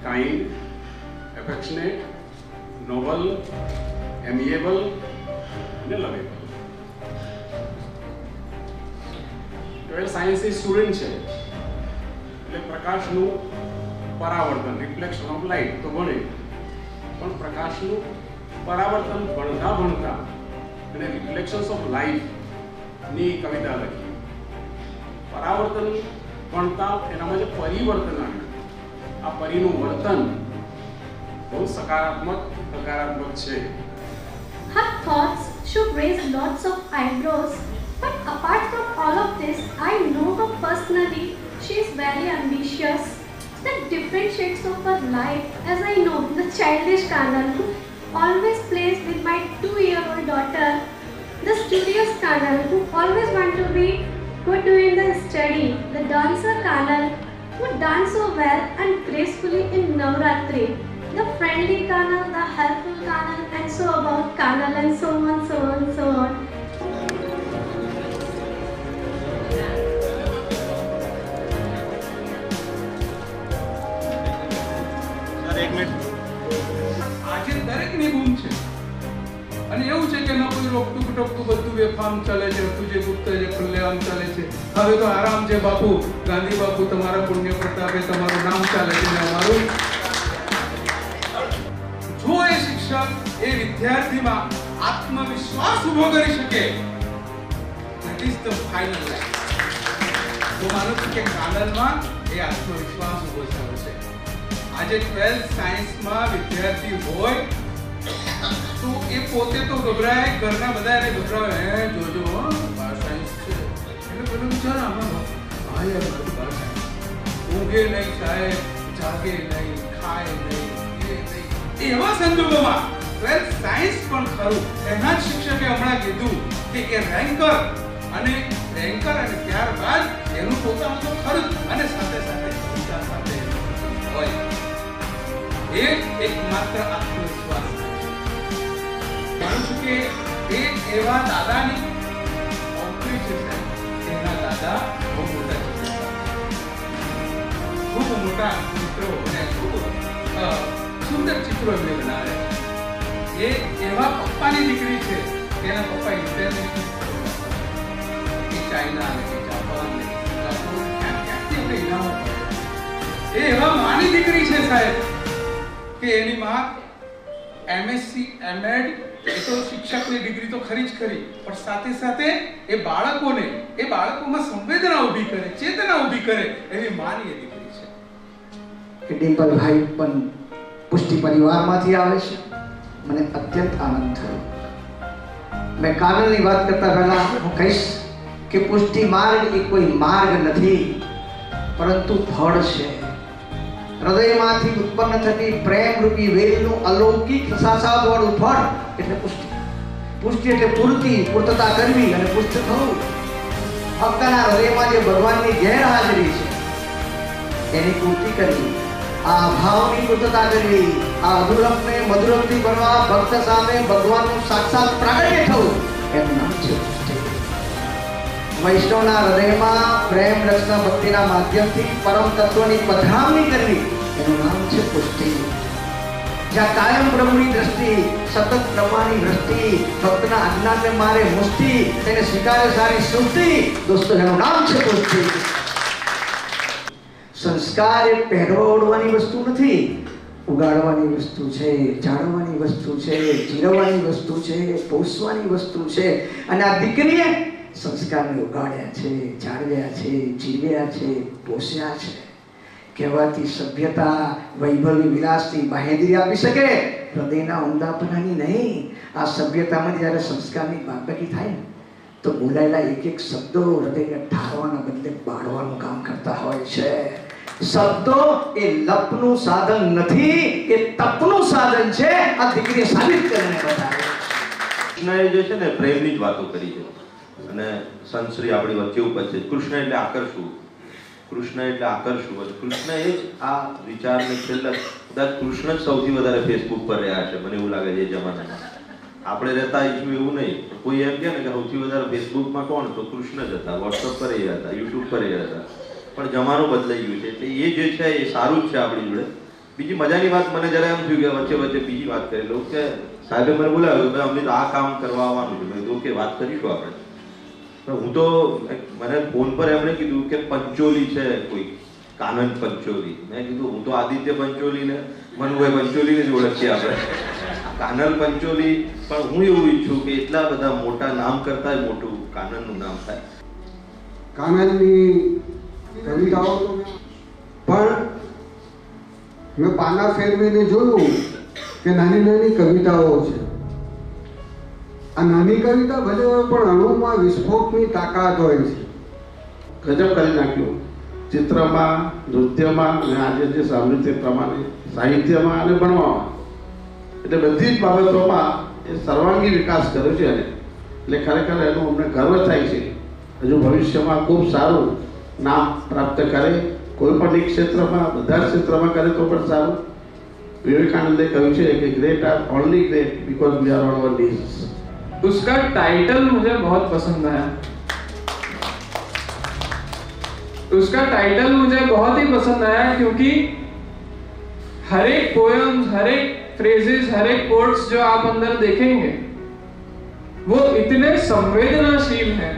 kind, affectionate, noble, amiable and lovable. 12th science ની student છે એટલે પ્રકાશનું પરાવર્તન, રિફ્લેક્શન ઓફ લાઇટ તો ભણે, પણ પ્રકાશનું પરાવર્તન ભણતા ભણતા અને રિફ્લેક્શન્સ ઓફ લાઇફ ની કવિતા લખી. પરાવર્તન ભણતા એનામાં જે પરિવર્તન આવ્યું, આ પરિનું વર્તન બહુ સકારાત્મક છે. Her thoughts should raise lots of eyebrows, but apart from all of this, I know her personally. She is very ambitious. The different shades of her life, as I know, the childish Kanal who always plays with my 2-year-old daughter, the studious Kanal who always want to be good in the study, the dancer Kanal who dance so well and gracefully in Navratri, the friendly Kanal, the helpful Kanal, and so about Kanal, and so on, so on, so on. આજે દરેકની બૂમ છે અને એવું છે કે ન કોઈ રોકટું ટોકટું બધું બેફામ ચાલે છે, તુજે ગુપ્ત જે ખુલ્લેઆમ ચાલે છે. હવે તો આરામ છે બાપુ, ગાંધી બાપુ તમારા પુણ્ય પ્રતાપે તમારું નામ ચાલે છે ને અમારું. જો એ શિક્ષક એ વિદ્યાર્થીમાં આત્મવિશ્વાસ ઉભો કરી શકે, that is the final life. હું માનું છું કે કાનલમાં એ આત્મવિશ્વાસ ઉભો થયો છે. આજે 12th સાયન્સમાં વિદ્યાર્થી હોય તો એ પોતે તો ગભરાય, ઘરના બધા એને ગભરાવે, હે જોજો બાર સાયન્સ છે એટલે પેલું વિચાર આમાં હા યાર બાર સાયન્સ, ઊંઘે નહીં સાહેબ, જાગે નહીં, ખાય નહીં, એવા સંજોગોમાં 12th સાયન્સ પણ ખરું. એના જ શિક્ષકે હમણાં કીધું કે એ રેન્કર અને ત્યારબાદ એનું પોતાનું તો ખરું અને સાથે સાથે વિચાર સાથે હોય એ એકમાત્ર આત્મવિશ્વાસ. માનું છું કે એ એવા દાદાની ઓપરી છે. એના દાદા બહુ મોટા છે, ખૂબ મોટા ચિત્રો અને ખૂબ સુંદર ચિત્રો એમને બનાવ્યા. એ એવા પપ્પાની દીકરી છે કે એના પપ્પા ઇન્ટરનેશનલ ચાઇના અને જાપાન ને ક્યાંથી એમને ઇનામો મળે. એ એવા માની દીકરી છે સાહેબ કે એની માં એમએસસી એમએડ, એ તો શિક્ષકની ડિગ્રી તો ખરી જ ખરી, પણ સાથે સાથે એ બાળકોમાં સંવેદના ઊભી કરે, ચેતના ઊભી કરે એવી માની એ દીકરી છે. કે ડિમ્પલભાઈ પણ પુષ્ટિ પરિવારમાંથી આવે છે. મને અત્યંત આનંદ થયો. મેં કાનલની વાત કરતા પહેલા હું કહીશ કે પુષ્ટિ માર્ગ એ કોઈ માર્ગ નથી, પરંતુ ફળ છે. હૃદયમાંથી ઉત્પન્ન થતી પ્રેમ રૂપી વેલનું અલૌકિક સાસાવાળું ફળ એટલે પુષ્ટિ. પુષ્ટિ એટલે પૂર્તતા કરવી અને પુષ્ટ થવું. ભક્તના હૃદયમાં જે ભગવાનની ગેરહાજરી છે એની પૂર્તિ કરવી, આ ભાવની પૂર્તતા કરવી, આ અધુરમને મધુરમથી બનવા, ભક્ત સામે ભગવાનનું સાક્ષાત પ્રાગટ્ય થવું એનું નામ છે પુષ્ટિ. વૈષ્ણવના હૃદયમાં પ્રેમ રસના ભક્તિના માધ્યમથી પરમ તત્વની પધરામણી કરવી એનું નામ છે પુષ્ટિ. જ્યાં કાયમ પ્રભુની દ્રષ્ટિ, સતત પ્રમાની દ્રષ્ટિ, ભક્તના આજ્ઞાને મારે મુષ્ટિ, તેને સ્વીકારે સારી સૃષ્ટિ, દોસ્તો એનું નામ છે પુષ્ટિ. સંસ્કાર એ પહેરવા ઓઢવાની વસ્તુ નથી, ઉગાડવાની વસ્તુ છે, જાળવવાની વસ્તુ છે, જીરવવાની વસ્તુ છે, પોષવાની વસ્તુ છે. અને આ દીકરીએ સંસ્કારને ઉગાડ્યા છે, જાળવ્યા છે, જીવ્યા છે, પોષ્યા છે. કહેવાતી સભ્યતા વૈભવી વિલાસથી બાહેંધરી આપી શકે, હૃદયના ઊંડાપણાની નહીં. આ સભ્યતામાં જ્યારે સંસ્કારની બાદબાકી થાય ને તો બોલાયેલા એક એક શબ્દો હૃદયને ઠારવાના બદલે બાળવાનું કામ કરતા હોય છે. શબ્દો એ લપનું સાધન નથી, એ તપનું સાધન છે. આ દીકરીએ સાબિત કરીને બતાવ્યું. કૃષ્ણએ જે છે ને પ્રેમની જ વાતો કરી છે અને સંતશ્રી આપણી વચ્ચે ઉપસ્થિત. કૃષ્ણ એટલે આકર્ષવું, કૃષ્ણ એટલે આકર્ષવું. કૃષ્ણ એ જ આ વિચારને છેલ્લા કદાચ કૃષ્ણ જ સૌથી વધારે ફેસબુક પર રહ્યા છે, મને એવું લાગે છે એ જમાનામાં. આપણે રહેતા ઈચ્છું એવું નહીં, કોઈ એમ કહે ને કે સૌથી વધારે ફેસબુકમાં કોણ, તો કૃષ્ણ જ હતા. વોટ્સઅપ પર એ હતા, યુટ્યુબ પર એ હતા. પણ જમાનો બદલાઈ ગયું છે એટલે એ જે છે એ સારું જ છે આપણી જોડે. બીજી મજાની વાત મને જરા એમ થયું કે વચ્ચે વચ્ચે બીજી વાત કરી લઉં કે સાહેબે મને બોલાવ્યો કે અમને તો આ કામ કરવા આવવાનું છે. મેં કીધું કે વાત કરીશું આપણે. પણ હું તો મને ફોન પર એમણે કીધું કે પંચોલી છે કોઈ કાનન પંચોલી. મેં કીધું હું તો આદિત્ય પંચોલી ને મનુભાઈ પંચોલી ને જ ઓળખીએ આપણે. કાનલ પંચોલી પણ હું એવું ઈચ્છું કે એટલા બધા મોટા નામ કરતા મોટું કાનનનું નામ થાય. કાનનની કવિતાઓ પણ મેં પાના ફેરવીને જોયું કે નાની નાની કવિતાઓ છે. આ નાની કવિતા ભલે હોય પણ અણુમાં વિસ્ફોટની તાકાત હોય છે. ગજબ કરી નાખ્યું ચિત્રમાં, નૃત્યમાં અને આજે જે સામૃત્ય પ્રમાણે સાહિત્યમાં અને ભણવામાં, એટલે બધી જ બાબતોમાં એ સર્વાંગી વિકાસ કર્યો છે. એટલે ખરેખર એનું અમને ગર્વ થાય છે. હજુ ભવિષ્યમાં ખૂબ સારું નામ પ્રાપ્ત કરે, કોઈ પણ એક ક્ષેત્રમાં, બધા જ ક્ષેત્રમાં કરે તો પણ સારું. विवेकानंद કહ્યું છે कि great are only great because we are on our knees. उसका टाइटल मुझे बहुत पसंद आया. उसका टाइटल मुझे बहुत ही पसंद आया क्योंकि हर एक पोएम्स, हर एक फ्रेजेस, हर एक कोट्स जो आप अंदर देखेंगे वो इतने संवेदनाशील हैं.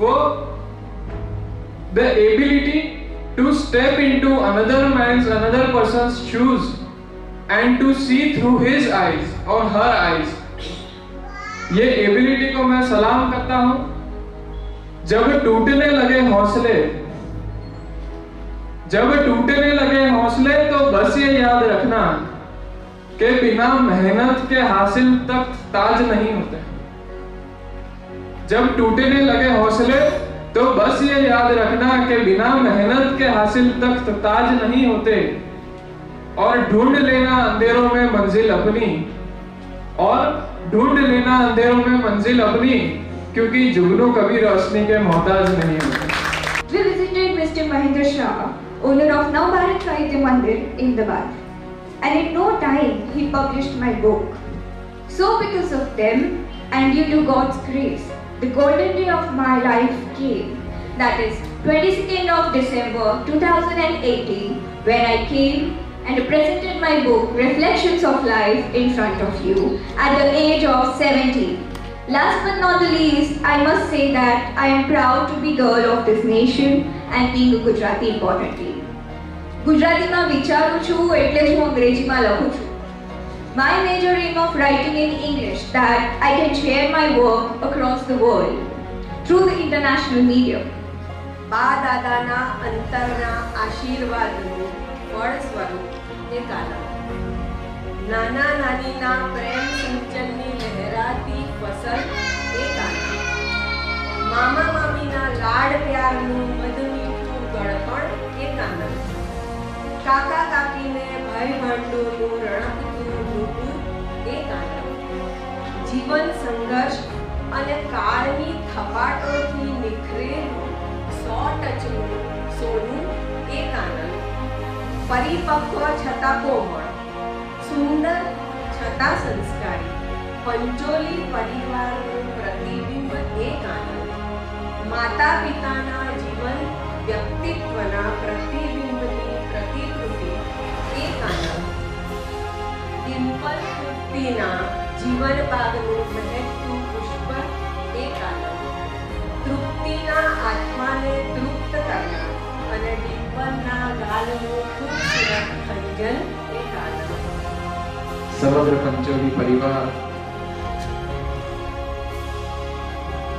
वो the ability to step into another person's shoes and to see through his eyes or her eyes. ये एबिलिटी को मैं सलाम करता हूँ. जब टूटने लगे हौसले तो बस ये याद रखना कि बिना मेहनत के हासिल तक ताज नहीं होते. जब टूटने लगे हौसले तो बस ये याद रखना कि बिना मेहनत के हासिल तक ताज नहीं होते. और ढूंढ लेना अंधेरों में मंजिल अपनी क्योंकि जुगनू कभी रोशनी के मोहताज नहीं होते. We visited Mr. Mahendra Shah, owner of Navbharat Sahitya Mandir, Ahmedabad, and in no time he published my book. So because of them and due to God's grace, the golden day of my life came. That is 22nd of December 2018 when I came and presented my book Reflections of Life in front of you at the age of 70. Last but not the least, I must say that I am proud to be girl of this nation and being a Gujarati importantly. ગુજરાતીમાં વિચારું છું એટલે જ હું અંગ્રેજીમાં લખું છું. My major aim of writing in English that I can share my work across the world through the international medium. બા દાદાના અંતરના આશીર્વાદનું ફળ સ્વરૂપ એ કાનન. નાના નાનીના પ્રેમ સિંચનની લહેરાતી ફસલ એ કાનન. મામા મામીના લાડ પ્યારનું મધમીઠું ગળપણ એ કાનન. કાકા કાકીને ભાઈ ભાંડુનું રણકતું રૂપું એ કાનન. જીવન સંઘર્ષ અને કાળની થપાટોથી નિખરેલું 100 ટચનું સોનું એ કાનન. પરિપક્વ છતાં કોમળ, સુંદર છતાં સંસ્કારી પંચોલી પરિવારનું પ્રતિબિંબ એ કાનન. માતા પિતાના જીવન વ્યક્તિત્વના પ્રતિબિંબની પ્રતિકૃતિ એ કાનન. ડિમ્પલ તૃપ્તિના જીવન બાગનું મહેકતું પુષ્પ એ કાનન. તૃપ્તિના આત્માને તૃપ્ત કરનાર અને ડિમ્પલના ગાલનું ખૂબસૂરત ખંજન એ કાનન. સમગ્ર પંચોલી પરિવાર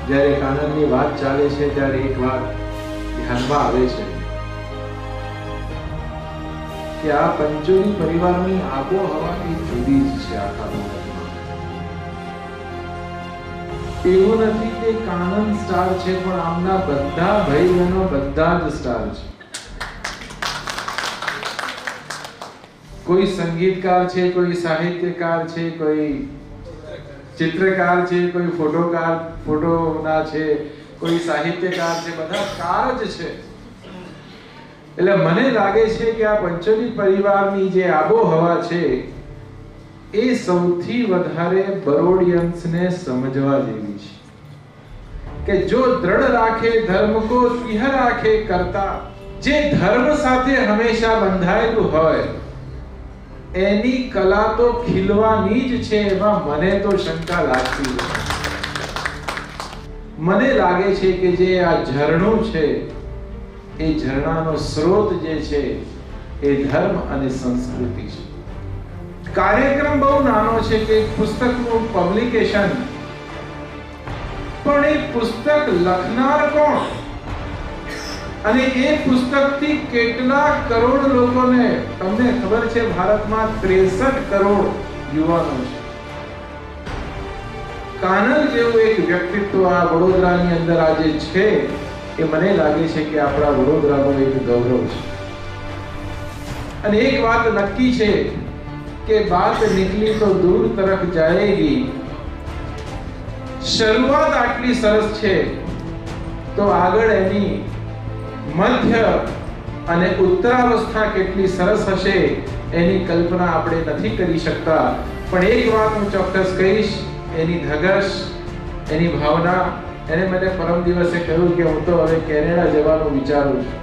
જ્યારે કાનનની વાત ચાલે છે ત્યારે એક વાત ધ્યાનમાં આવે છે કે આ પંચોલી પરિવારની આબોહવા કંઈક જુદી જ છે આખા ભારતમાં. એવું નથી કે કાનન સ્ટાર છે પણ આમના બધા ભાઈ બહેનો બધા જ સ્ટાર છે. કોઈ સંગીતકાર છે, કોઈ સાહિત્યકાર છે, કોઈ ચિત્રકાર છે, કોઈ ફોટોના છે, કોઈ સાહિત્યકાર છે, બધા કાર જ છે. એટલે મને લાગે છે કે આ પંચોલી પરિવારની જે આબોહવા છે એ સૌથી વધારે બરોડિયન્સને સમજવા જેવી છે કે જો દ્રઢ રાખે ધર્મ કો સિંહ રાખે કરતા જે ધર્મ સાથે હંમેશા બંધાયેલું હોય એની કલા તો ખીલવાની જ છે, એમાં મને તો શંકા લાગતી નથી. મને લાગે છે કે જે આ ઝરણું છે એ ઝરણાનો સ્રોત જે છે એ ધર્મ અને સંસ્કૃતિ છે. કાર્યક્રમ બહુ નાનો છે કે પુસ્તકનું પબ્લિકેશન, પણ એ પુસ્તક લખનાર કોણ અને એ પુસ્તકથી કેટલા કરોડ લોકોને, તમને ખબર છે ભારતમાં 63 કરોડ યુવાનો છે. કાનલ જેવું એક વ્યક્તિત્વ આ વડોદરાની અંદર આજે છે એ મને લાગે છે કે આપણા વડોદરાનું એક ગૌરવ છે. અને એક વાત નક્કી છે કે બાત નીકળી તો દૂર તરફ જાયેગી. શરૂઆત આટલી સરસ છે તો આગળ એની મધ્ય અને ઉત્તરાવસ્થા કેટલી સરસ હશે એની કલ્પના આપણે નથી કરી શકતા. પણ એક વાત હું ચોક્કસ કહીશ, એની ધગશ, એની ભાવના. એને મને પરમ દિવસે કહ્યું કે હું તો હવે કેનેડા જવાનું વિચારું છું.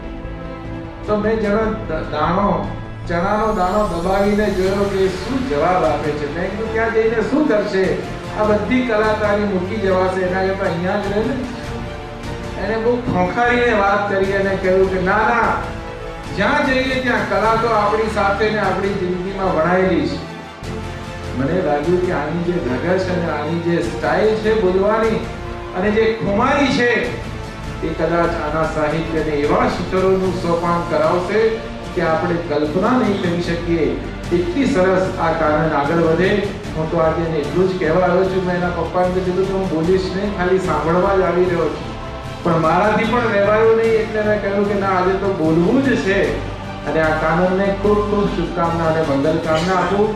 તો મેં ચણાનો દાણો દબાવીને જોયો કે શું જવાબ આપે છે. મેં કીધું ત્યાં જઈને શું કરશે, આ બધી કલાકારી મૂકી જવાશે, એના કરતા અહીંયા જ રહે ને. એને બહુ ખોખારીને વાત કરી અને કહ્યું કે ના ના, જ્યાં જઈએ ત્યાં કલા તો આપણી સાથે ને આપણી જિંદગીમાં વણાયેલી છે. મને લાગ્યું કે આની જે ધગશ અને આની જે સ્ટાઇલ છે બોલવાની અને જે ખુમારી છે એ કદાચ આના સાહિત્યને એવા શિખરોનું સોપાન કરાવશે કે આપણે કલ્પના નહીં કરી શકીએ. એટલી સરસ આ કાનન આગળ વધે. હું તો આજે એટલું જ કહેવા આવ્યો છું. મેં એના પપ્પાને કીધું કે હું બોલીશ નહીં, ખાલી સાંભળવા જ આવી રહ્યો છું. પણ મારાથી પણ રહેવાયું નહીં, એટલે મેં કહ્યું કે ના, આજે તો બોલવું જ છે. અને આ કાનનને ખૂબ ખૂબ શુભકામના અને મંગલકામના આપું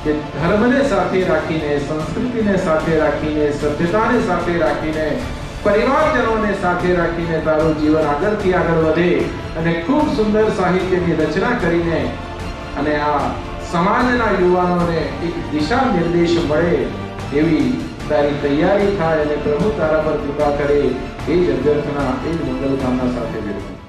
કે ધર્મને સાથે રાખીને, સંસ્કૃતિને સાથે રાખીને, સભ્યતાને સાથે રાખીને, પરિવારજનોને સાથે રાખીને તારું જીવન આગળથી આગળ વધે અને ખૂબ સુંદર સાહિત્યની રચના કરીને અને આ સમાજના યુવાનોને એક દિશા નિર્દેશ મળે એવી તારી તૈયારી થાય અને પ્રભુ તારા પર કૃપા કરે. એ જ અભ્યર્થના, એ જ મંગલકામના સાથે વિરમું.